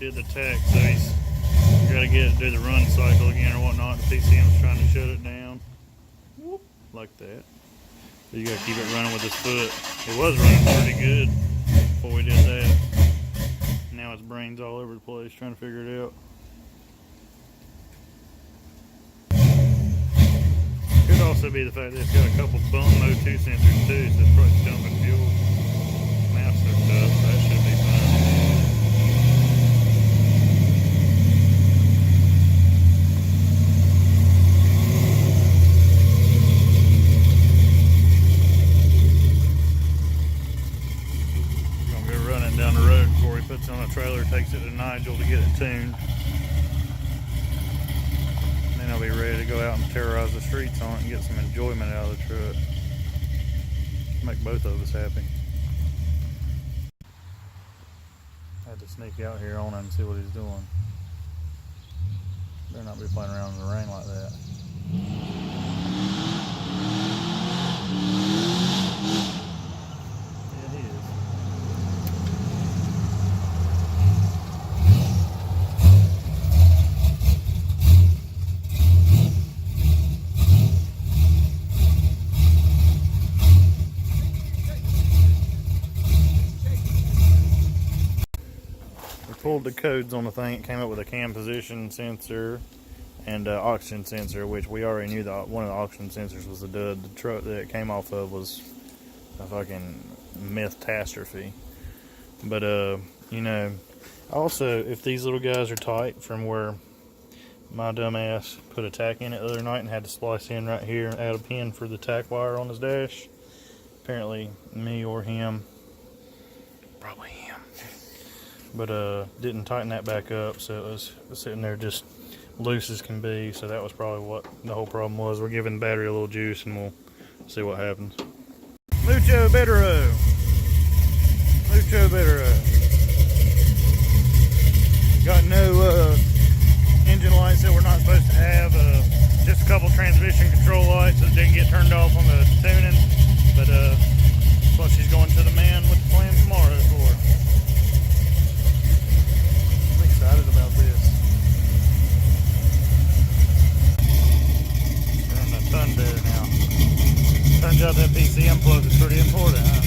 did the tech, so he's got to do the run cycle again or whatnot. The PCM's trying to shut it down. Whoop, like that. So you got to keep it running with his foot. It was running pretty good before we did that. Now his brain's all over the place trying to figure it out. Could also be the fact that it's got a couple bum O2 sensors too, so it's probably dumping fuel. Maps are tough, so that should be fine. Gonna go running down the road before he puts it on a trailer, takes it to Nigel to get it tuned. Then I'll be ready to go out and terrorize the streets on it and get some enjoyment out of the truck. Make both of us happy. Had to sneak out here on him and see what he's doing. Better not be playing around in the rain like that. Yeah, he is. Pulled the codes on the thing. It came up with a cam position sensor and oxygen sensor, which we already knew that one of the oxygen sensors was a dud. The truck that it came off of was a fucking myth-tastrophe. But you know, also if these little guys are tight from where my dumb ass put a tack in it the other night and had to splice in right here and add a pin for the tack wire on his dash. Apparently me or him, probably him, but didn't tighten that back up, so it was sitting there just loose as can be. So that was probably what the whole problem was. We're giving the battery a little juice and we'll see what happens. Mucho bettero. Mucho bettero. Got no engine lights that we're not supposed to have. Just a couple transmission control lights that didn't get turned off on the tuning. But that's what she's going to the man with the plan tomorrow for. Excited about this. We're in the ton bed now. Turns out that PCM plug is pretty important, huh?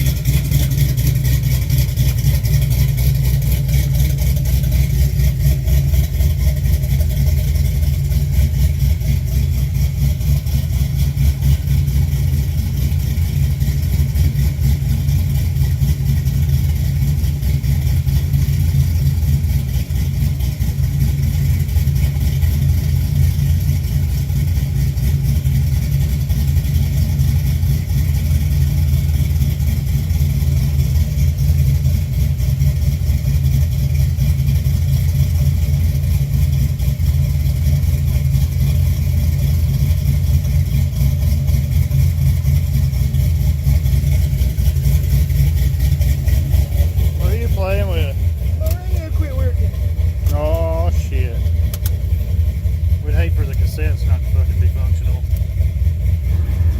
Cassette's not fucking be functional.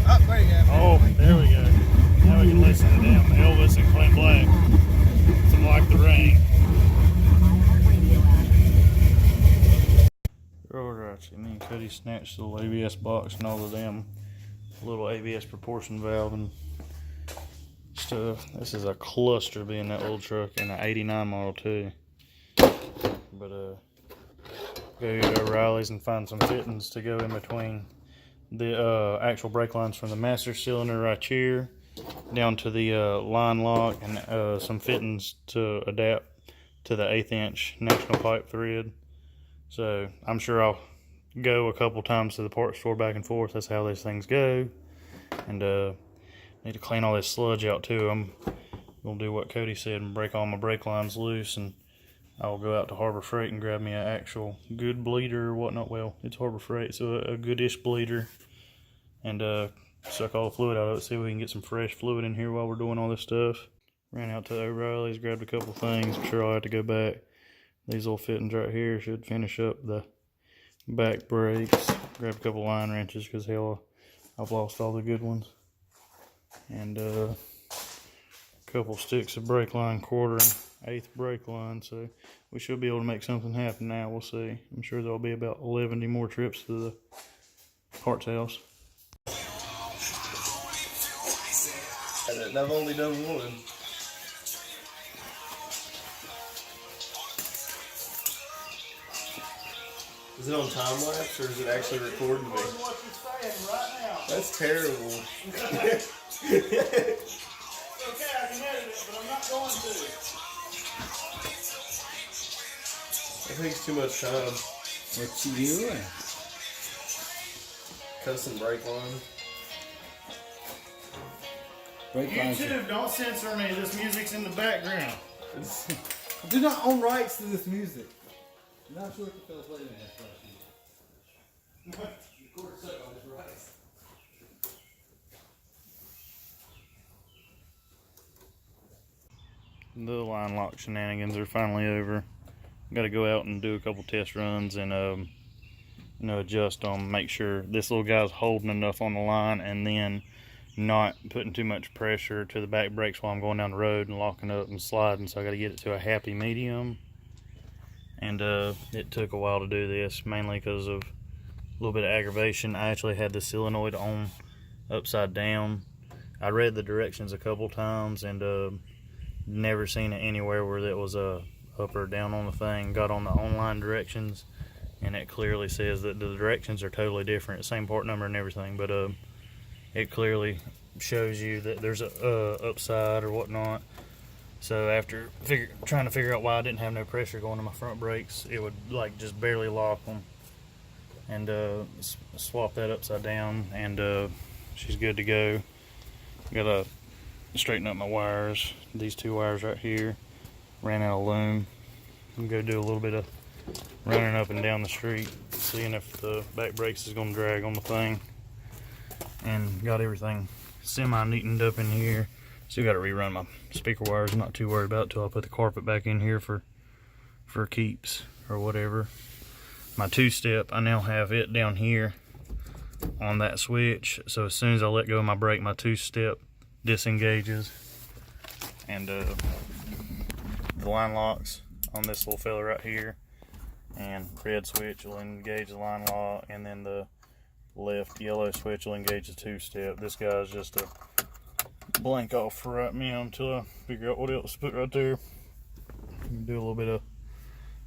Oh, there you go. Oh, there we go. Now we can listen to them Elvis and Clint Black. Some Like the Rain. Alright, me and Cody snatched the little ABS box and all of them little ABS proportion valve and stuff. This is a cluster being that little truck in an 89 model too. But go to O'Reilly's and find some fittings to go in between the actual brake lines from the master cylinder right here down to the line lock, and some fittings to adapt to the 1/8 inch national pipe thread. So I'm sure I'll go a couple times to the parts store back and forth. That's how these things go. And need to clean all this sludge out too. I'm gonna do what Cody said and break all my brake lines loose, and I'll go out to Harbor Freight and grab me an actual good bleeder or whatnot. Well, it's Harbor Freight, so a goodish bleeder, and suck all the fluid out of it. See if we can get some fresh fluid in here while we're doing all this stuff. Ran out to O'Reilly's, grabbed a couple things. I'm sure I'll have to go back. These little fittings right here should finish up the back brakes. Grab a couple line wrenches because hell, I've lost all the good ones. And couple sticks of brake line, 1/4 and 1/8 brake line, so we should be able to make something happen now. We'll see. I'm sure there'll be about 11 more trips to the parts house. And I've only done one. Is it on time lapse or is it actually recording me? What you're saying right now. That's terrible. Okay, I can edit it, but I'm not going to. That takes too much time. What you doing? Cussing brake line. Brake lines. YouTube, don't censor me. This music's in the background. I do not own rights to this music. I'm not sure if the fellas playing that last year. The court set on his rights. The line lock shenanigans are finally over. Got to go out and do a couple test runs and adjust them, make sure this little guy's holding enough on the line, and then not putting too much pressure to the back brakes while I'm going down the road and locking up and sliding. So I got to get it to a happy medium, and it took a while to do this, mainly because of a little bit of aggravation. I actually had the solenoid on upside down. I read the directions a couple times and never seen it anywhere where it was up or down on the thing. Got on the online directions and it clearly says that the directions are totally different, same part number and everything, but it clearly shows you that there's a upside or whatnot. So after trying to figure out why I didn't have no pressure going to my front brakes, it would like just barely lock them, and swap that upside down, and she's good to go. Gotta straighten up my wires. These 2 wires right here ran out of loom. I'm gonna go do a little bit of running up and down the street, seeing if the back brakes is gonna drag on the thing, and got everything semi neatened up in here. Still got to rerun my speaker wires. Not too worried about it till I put the carpet back in here for keeps or whatever. My 2-step, I now have it down here on that switch, so as soon as I let go of my brake, my 2-step disengages, and the line locks on this little fella right here, and red switch will engage the line lock, and then the left yellow switch will engage the 2-step. This guy's just a blank off for right now until I figure out what else to put right there. Do a little bit of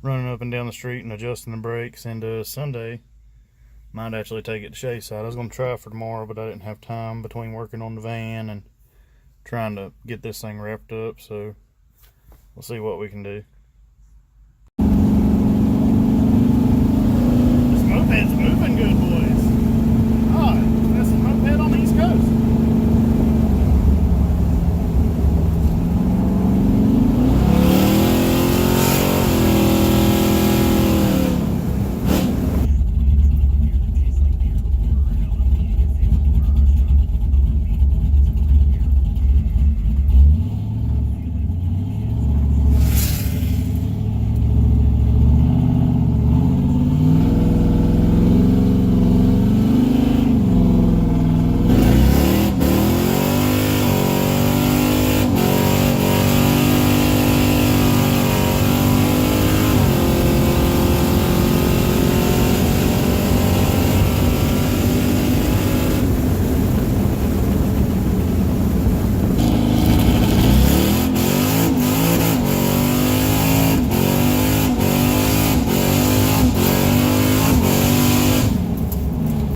running up and down the street and adjusting the brakes, and Sunday might actually take it to Shay's side. I was going to try for tomorrow, but I didn't have time between working on the van and trying to get this thing wrapped up, so we'll see what we can do.